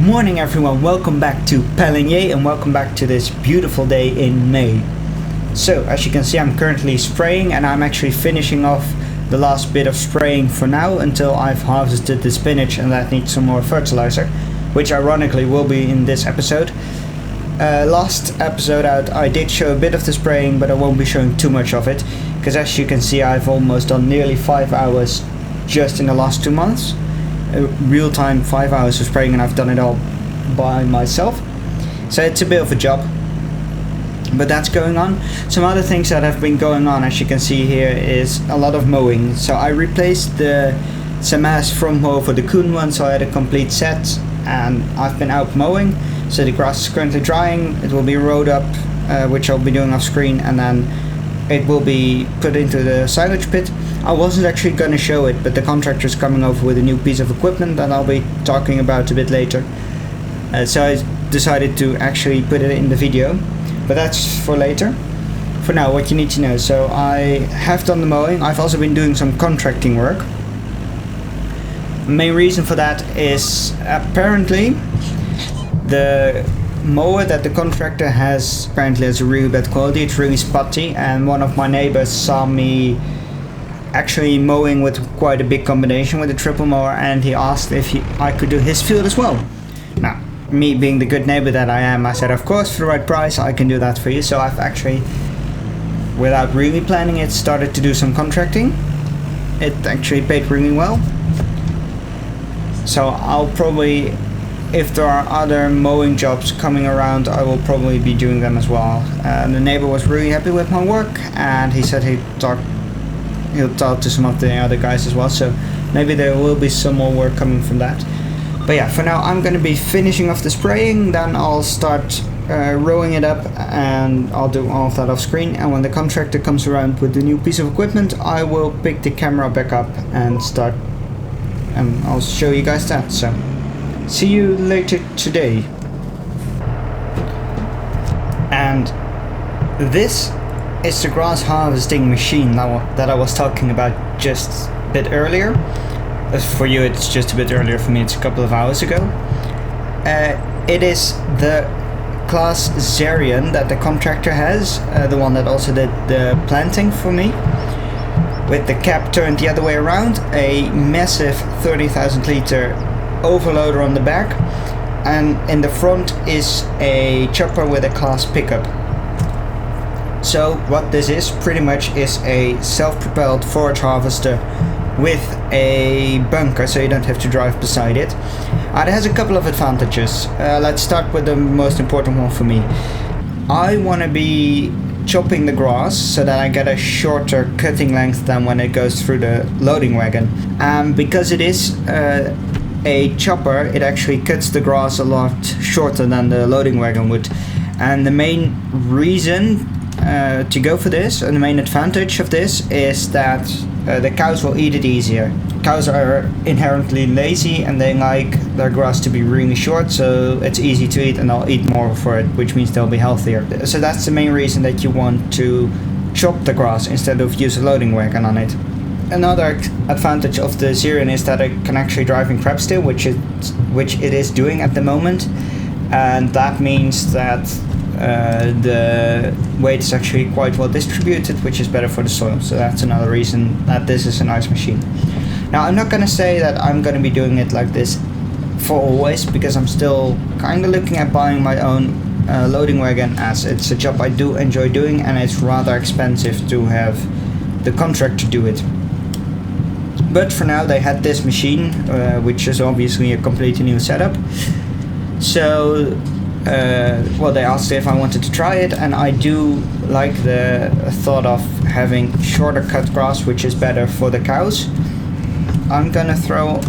morning everyone, welcome back to Pallegney and welcome back to this beautiful day in May. So as you can see, I'm currently spraying and I'm actually finishing off the last bit of spraying for now until I've harvested the spinach and that needs some more fertilizer, which ironically will be in this episode. Last episode out I did show a bit of the spraying, but I won't be showing too much of it because as you can see I've almost done nearly 5 hours just in the last 2 months. Real time 5 hours of spraying, and I've done it all by myself, so it's a bit of a job, but that's going on. Some other things that have been going on, as you can see here, is a lot of mowing. So I replaced the Samas front mower for the Kuhn one, so I had a complete set and I've been out mowing. So the grass is currently drying, it will be rowed up, which I'll be doing off screen, and then it will be put into the silage pit. I wasn't actually going to show it, but the contractor's coming over with a new piece of equipment that I'll be talking about a bit later. So I decided to actually put it in the video, but that's for later. For now, what you need to know. So I have done the mowing. I've also been doing some contracting work. The main reason for that is apparently the mower that the contractor has apparently has a really bad quality. It's really spotty, and one of my neighbors saw me actually mowing with quite a big combination with a triple mower, and he asked if I could do his field as well. Now, me being the good neighbor that I am, I said of course, for the right price I can do that for you. So I've actually, without really planning it, started to do some contracting. It actually paid really well. So I'll probably, if there are other mowing jobs coming around, I will probably be doing them as well. The neighbor was really happy with my work, and he said he'll talk to some of the other guys as well, so maybe there will be some more work coming from that. But yeah, for now I'm going to be finishing off the spraying, then I'll start rowing it up, and I'll do all of that off screen. And when the contractor comes around with the new piece of equipment, I will pick the camera back up and start, and I'll show you guys that. So see you later today. And this is the grass harvesting machine that I was talking about just a bit earlier. For you it's just a bit earlier, for me it's a couple of hours ago. It is the class Zarian that the contractor has, the one that also did the planting for me, with the cap turned the other way around, a massive 30,000 liter overloader on the back, and in the front is a chopper with a class pickup. So what this is pretty much is a self-propelled forage harvester with a bunker, so you don't have to drive beside it. It has a couple of advantages. Let's start with the most important one for me. I want to be chopping the grass so that I get a shorter cutting length than when it goes through the loading wagon. Because it is a chopper, it actually cuts the grass a lot shorter than the loading wagon would. And the main reason to go for this, and the main advantage of this, is that the cows will eat it easier. Cows are inherently lazy and they like their grass to be really short, so it's easy to eat and they'll eat more for it, which means they'll be healthier. So that's the main reason that you want to chop the grass instead of use a loading wagon on it. Another advantage of the Zarian is that it can actually drive in crab steel, which it is doing at the moment, and that means that the weight is actually quite well distributed, which is better for the soil. So that's another reason that this is a nice machine. Now I'm not going to say that I'm going to be doing it like this for always, because I'm still kind of looking at buying my own loading wagon, as it's a job I do enjoy doing and it's rather expensive to have the contractor do it. But for now they had this machine, which is obviously a completely new setup. So well, they asked if I wanted to try it, and I do like the thought of having shorter cut grass, which is better for the cows. I'm gonna throw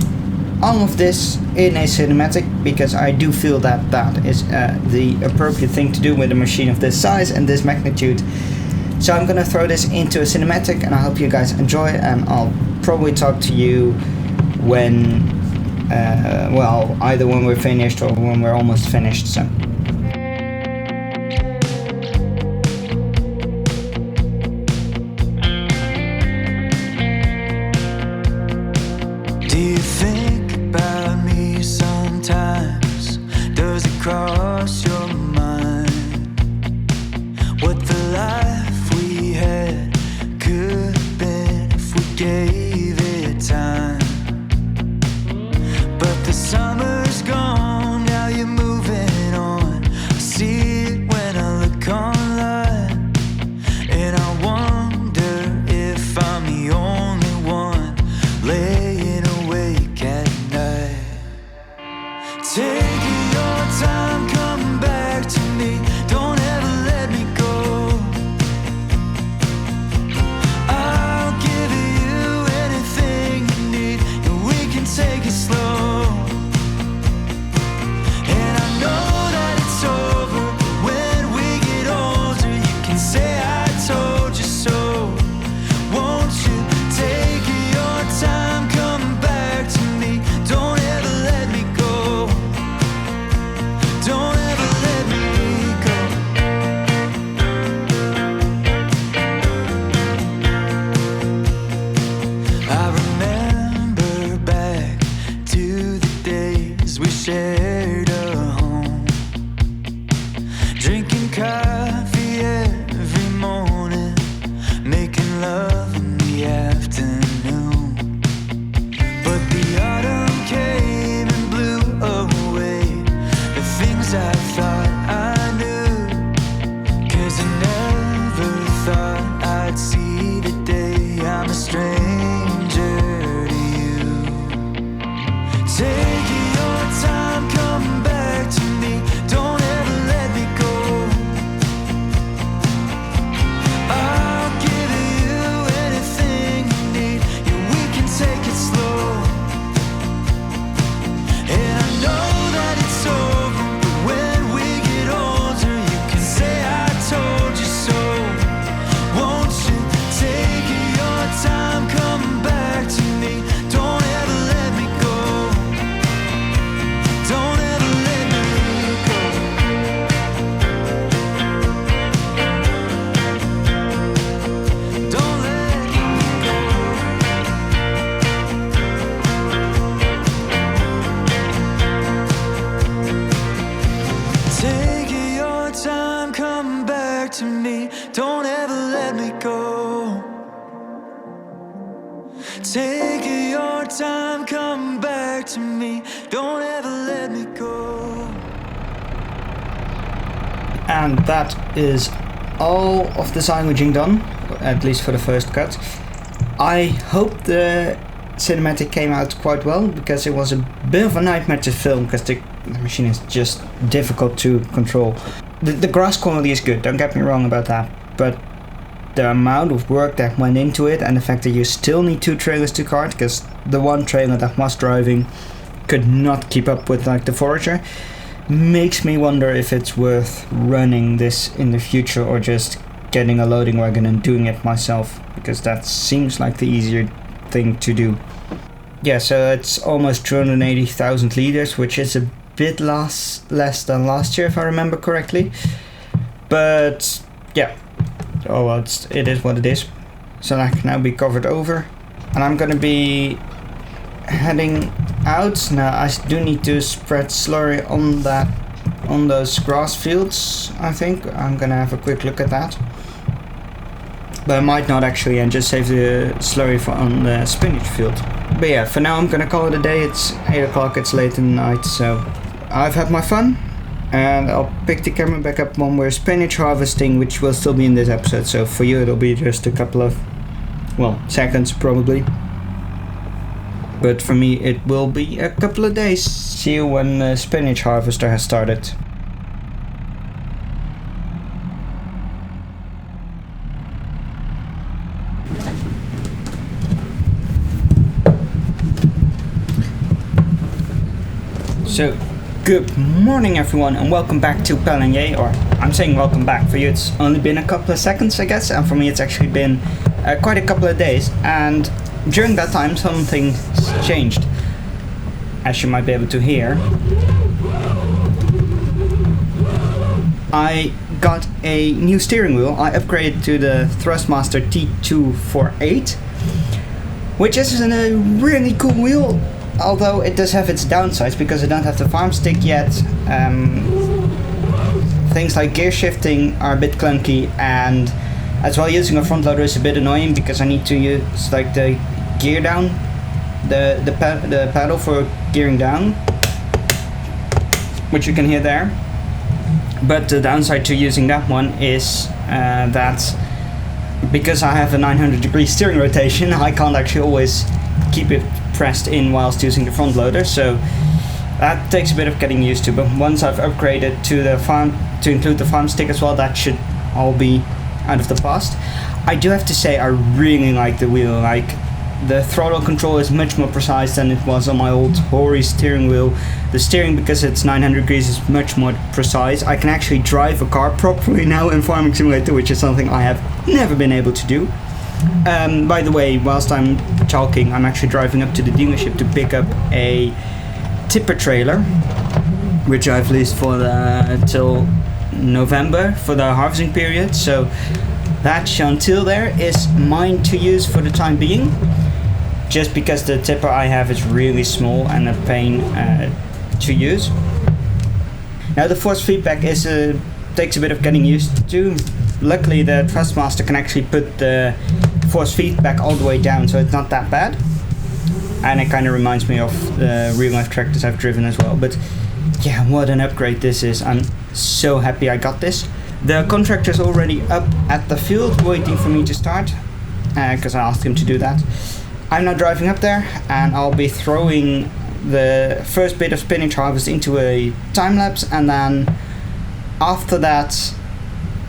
all of this in a cinematic because I do feel that that is the appropriate thing to do with a machine of this size and this magnitude. So I'm gonna throw this into a cinematic, and I hope you guys enjoy, and I'll probably talk to you when well, either when we're finished or when we're almost finished. So do you think about me sometimes? drinking coffee every morning, making love in the afternoon. But the autumn came and blew away the things I thought I knew. 'Cause I never thought I'd see the day I'm a stranger to you. Take your time, come back to me, don't ever let me go. I'll give you anything you need, yeah, we can take it slow. And I know that it's over, but when we get older, you can say I told you so. Won't you take your time, come back to me, don't ever let me go. Don't ever let me go. Don't let me go. Take your time, come back to me, don't ever let me go. Take your time, come back to me, don't ever let me go. And that is all of the silaging done, at least for the first cut. I hope the cinematic came out quite well, because it was a bit of a nightmare to film, because the machine is just difficult to control. The grass quality is good, don't get me wrong about that, but the amount of work that went into it, and the fact that you still need 2 trailers to cart, because the one trailer that was driving could not keep up with like the forager, makes me wonder if it's worth running this in the future or just getting a loading wagon and doing it myself, because that seems like the easier thing to do. Yeah, so it's almost 280,000 liters, which is a bit less than last year if I remember correctly, but yeah, oh well, it is what it is. So that can now be covered over, and I'm gonna be heading out. Now I do need to spread slurry on those grass fields. I think I'm gonna have a quick look at that, but I might not actually, and just save the slurry for on the spinach field. But yeah, for now I'm gonna call it a day. It's 8 o'clock, it's late in the night, so I've had my fun, and I'll pick the camera back up when we're spinach harvesting, which will still be in this episode. So for you it'll be just a couple of, well, seconds probably, but for me it will be a couple of days. See you when the spinach harvester has started. So, good morning everyone, and welcome back to Pallegney, or I'm saying welcome back. For you it's only been a couple of seconds, I guess, and for me it's actually been quite a couple of days, and during that time something's changed, as you might be able to hear. I got a new steering wheel. I upgraded to the Thrustmaster T248, which is a really cool wheel. Although it does have its downsides, because I don't have the farm stick yet. Things like gear shifting are a bit clunky, and as well using a front loader is a bit annoying, because I need to use like the gear down, the pedal for gearing down, which you can hear there. But the downside to using that one is that because I have a 900-degree steering rotation, I can't actually always keep it pressed in whilst using the front loader, so that takes a bit of getting used to. But once I've upgraded to the farm to include the farm stick as well, that should all be out of the past. I do have to say I really like the wheel. Like, the throttle control is much more precise than it was on my old Hori steering wheel. The steering, because it's 900 degrees, is much more precise. I can actually drive a car properly now in Farming Simulator, which is something I have never been able to do. By the way, whilst I'm talking, I'm actually driving up to the dealership to pick up a tipper trailer, which I've leased for till November for the harvesting period. So that chantier there is mine to use for the time being, just because the tipper I have is really small and a pain to use. Now the force feedback is a takes a bit of getting used to. Luckily the Thrustmaster can actually put the force feedback all the way down, so it's not that bad. And it kind of reminds me of the real life tractors I've driven as well. But yeah, what an upgrade this is. I'm so happy I got this. The contractor's already up at the field waiting for me to start, because I asked him to do that. I'm now driving up there and I'll be throwing the first bit of spinach harvest into a time lapse, and then after that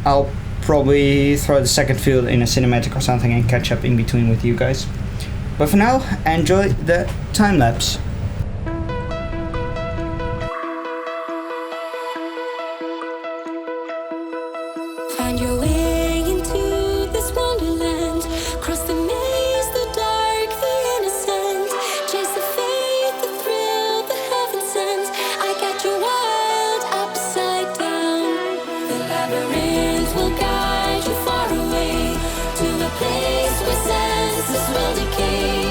I'll probably throw the second field in a cinematic or something and catch up in between with you guys. But for now, enjoy the time lapse. Find your way into this wonderland. Cross the maze, the dark, the innocent. Chase the faith, the thrill, the heaven sent. I got your world upside down. The labyrinth will guide you far away to a place where senses will decay.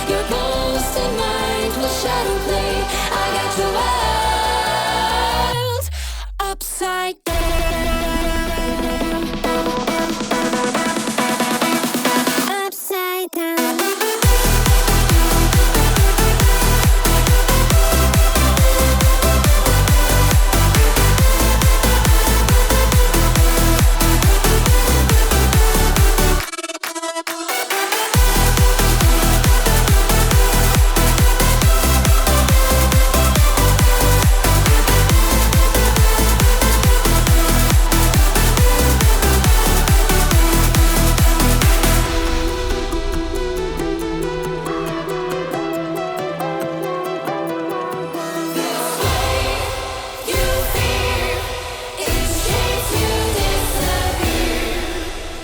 Your ghost and mind will shadow play. I got your world upside down.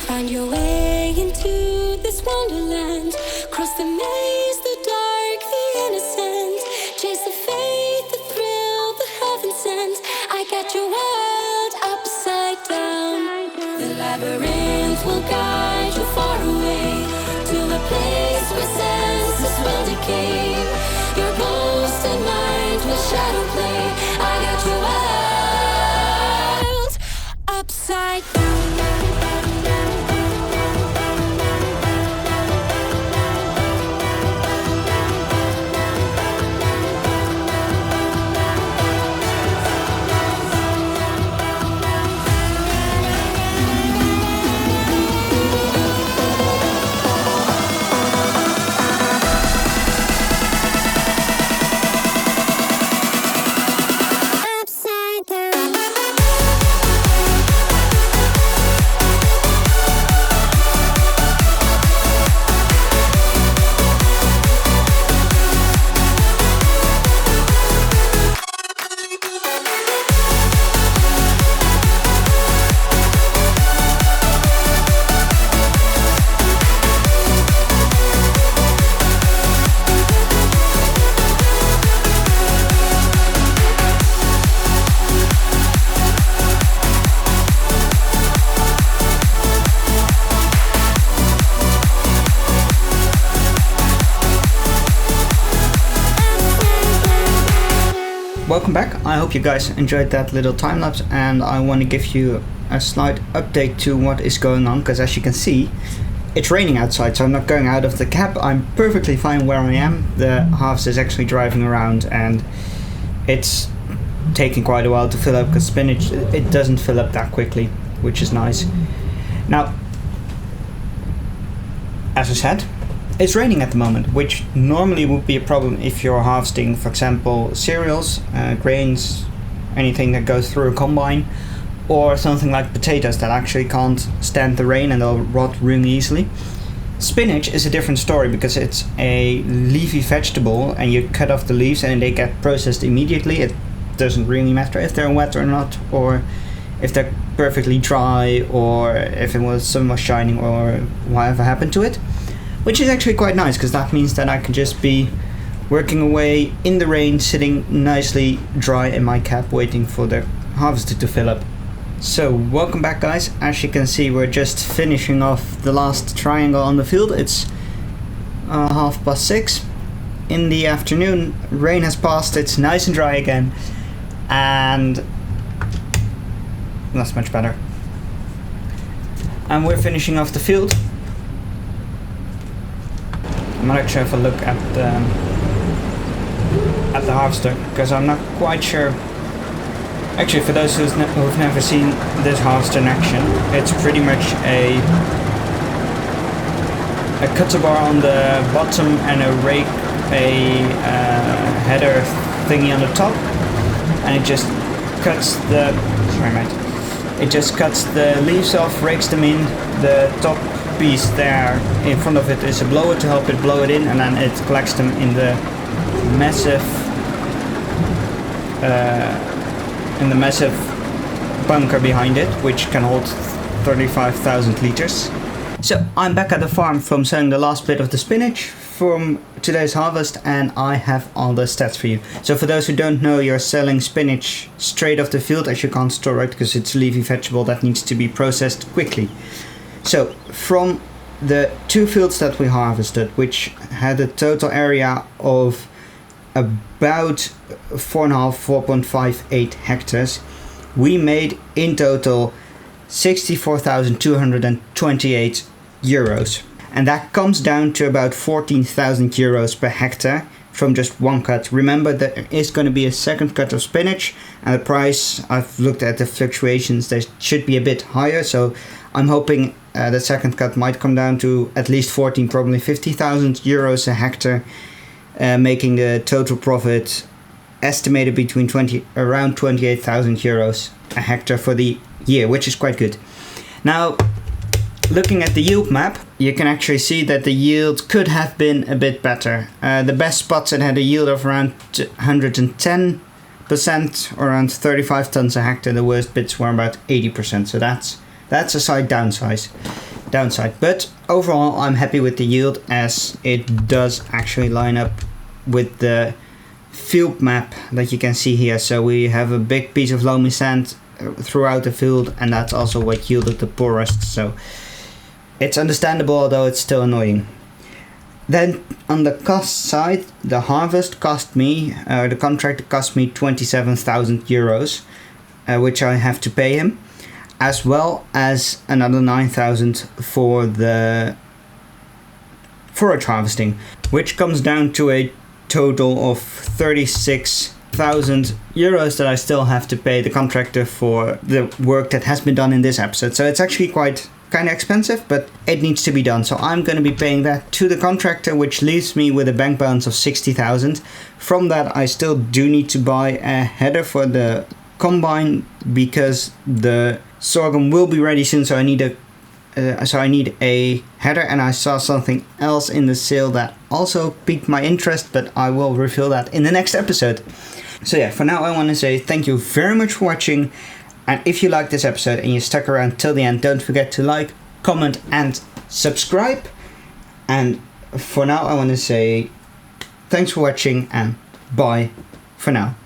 Find your way into this wonderland. Cross the maze, the dark, the innocent. Chase the faith, the thrill, the heaven sent. I got your world upside down. The labyrinth will guide you far away to a place where senses will decay. Your ghost and mind will shadow play. I got your world upside down. Welcome back. I hope you guys enjoyed that little time lapse, and I want to give you a slight update to what is going on, because as you can see it's raining outside, so I'm not going out of the cab. I'm perfectly fine where I am. The harvest is actually driving around and it's taking quite a while to fill up, because spinach, it doesn't fill up that quickly, which is nice. Now, as I said, it's raining at the moment, which normally would be a problem if you're harvesting, for example, cereals, grains, anything that goes through a combine, or something like potatoes that actually can't stand the rain and they'll rot really easily. Spinach is a different story because it's a leafy vegetable and you cut off the leaves and they get processed immediately. It doesn't really matter if they're wet or not, or if they're perfectly dry, or if it was sun was shining, or whatever happened to it. Which is actually quite nice, because that means that I can just be working away in the rain, sitting nicely dry in my cab, waiting for the harvester to fill up. So, welcome back guys. As you can see, we're just finishing off the last triangle on the field. It's 6:30 in the afternoon. Rain has passed, it's nice and dry again. And That's much better. And we're finishing off the field. I might actually have a look at the harvester, because I'm not quite sure. Actually, for those who've never seen this harvester in action, it's pretty much a cutter bar on the bottom and a rake, header thingy on the top, and it just cuts the. Sorry, mate. It just cuts the leaves off, rakes them in. The top piece there in front of it is a blower to help it blow it in, and then it collects them in the massive bunker behind it, which can hold 35,000 liters. So I'm back at the farm from selling the last bit of the spinach from today's harvest, and I have all the stats for you. So for those who don't know, you're selling spinach straight off the field, as you can't store it because it's leafy vegetable that needs to be processed quickly. So from the 2 fields that we harvested, which had a total area of about 4.58 hectares, we made in total 64,228 euros. And that comes down to about 14,000 euros per hectare from just one cut. Remember, there is going to be a second cut of spinach, and the price, I've looked at the fluctuations, they should be a bit higher, so I'm hoping the second cut might come down to at least 14, probably 50,000 euros a hectare, making the total profit estimated between around 28,000 euros a hectare for the year, which is quite good. Now, looking at the yield map, you can actually see that the yield could have been a bit better. The best spots had a yield of around 110%, or around 35 tons a hectare. The worst bits were about 80%, so that's a slight downside. But overall, I'm happy with the yield, as it does actually line up with the field map that you can see here. So we have a big piece of loamy sand throughout the field, and that's also what yielded the poorest. So it's understandable, although it's still annoying. Then on the cost side, the harvest cost me, the contractor cost me 27,000 euros, which I have to pay him, as well as another 9,000 for the forage harvesting, which comes down to a total of 36,000 euros that I still have to pay the contractor for the work that has been done in this episode. So it's actually quite kind of expensive, but it needs to be done. So I'm going to be paying that to the contractor, which leaves me with a bank balance of 60,000. From that, I still do need to buy a header for the combine, because the sorghum will be ready soon. So I need a header, and I saw something else in the sale that also piqued my interest, but I will reveal that in the next episode. So yeah, for now I want to say thank you very much for watching, and if you liked this episode and you stuck around till the end, don't forget to like, comment and subscribe. And for now I want to say thanks for watching, and bye for now.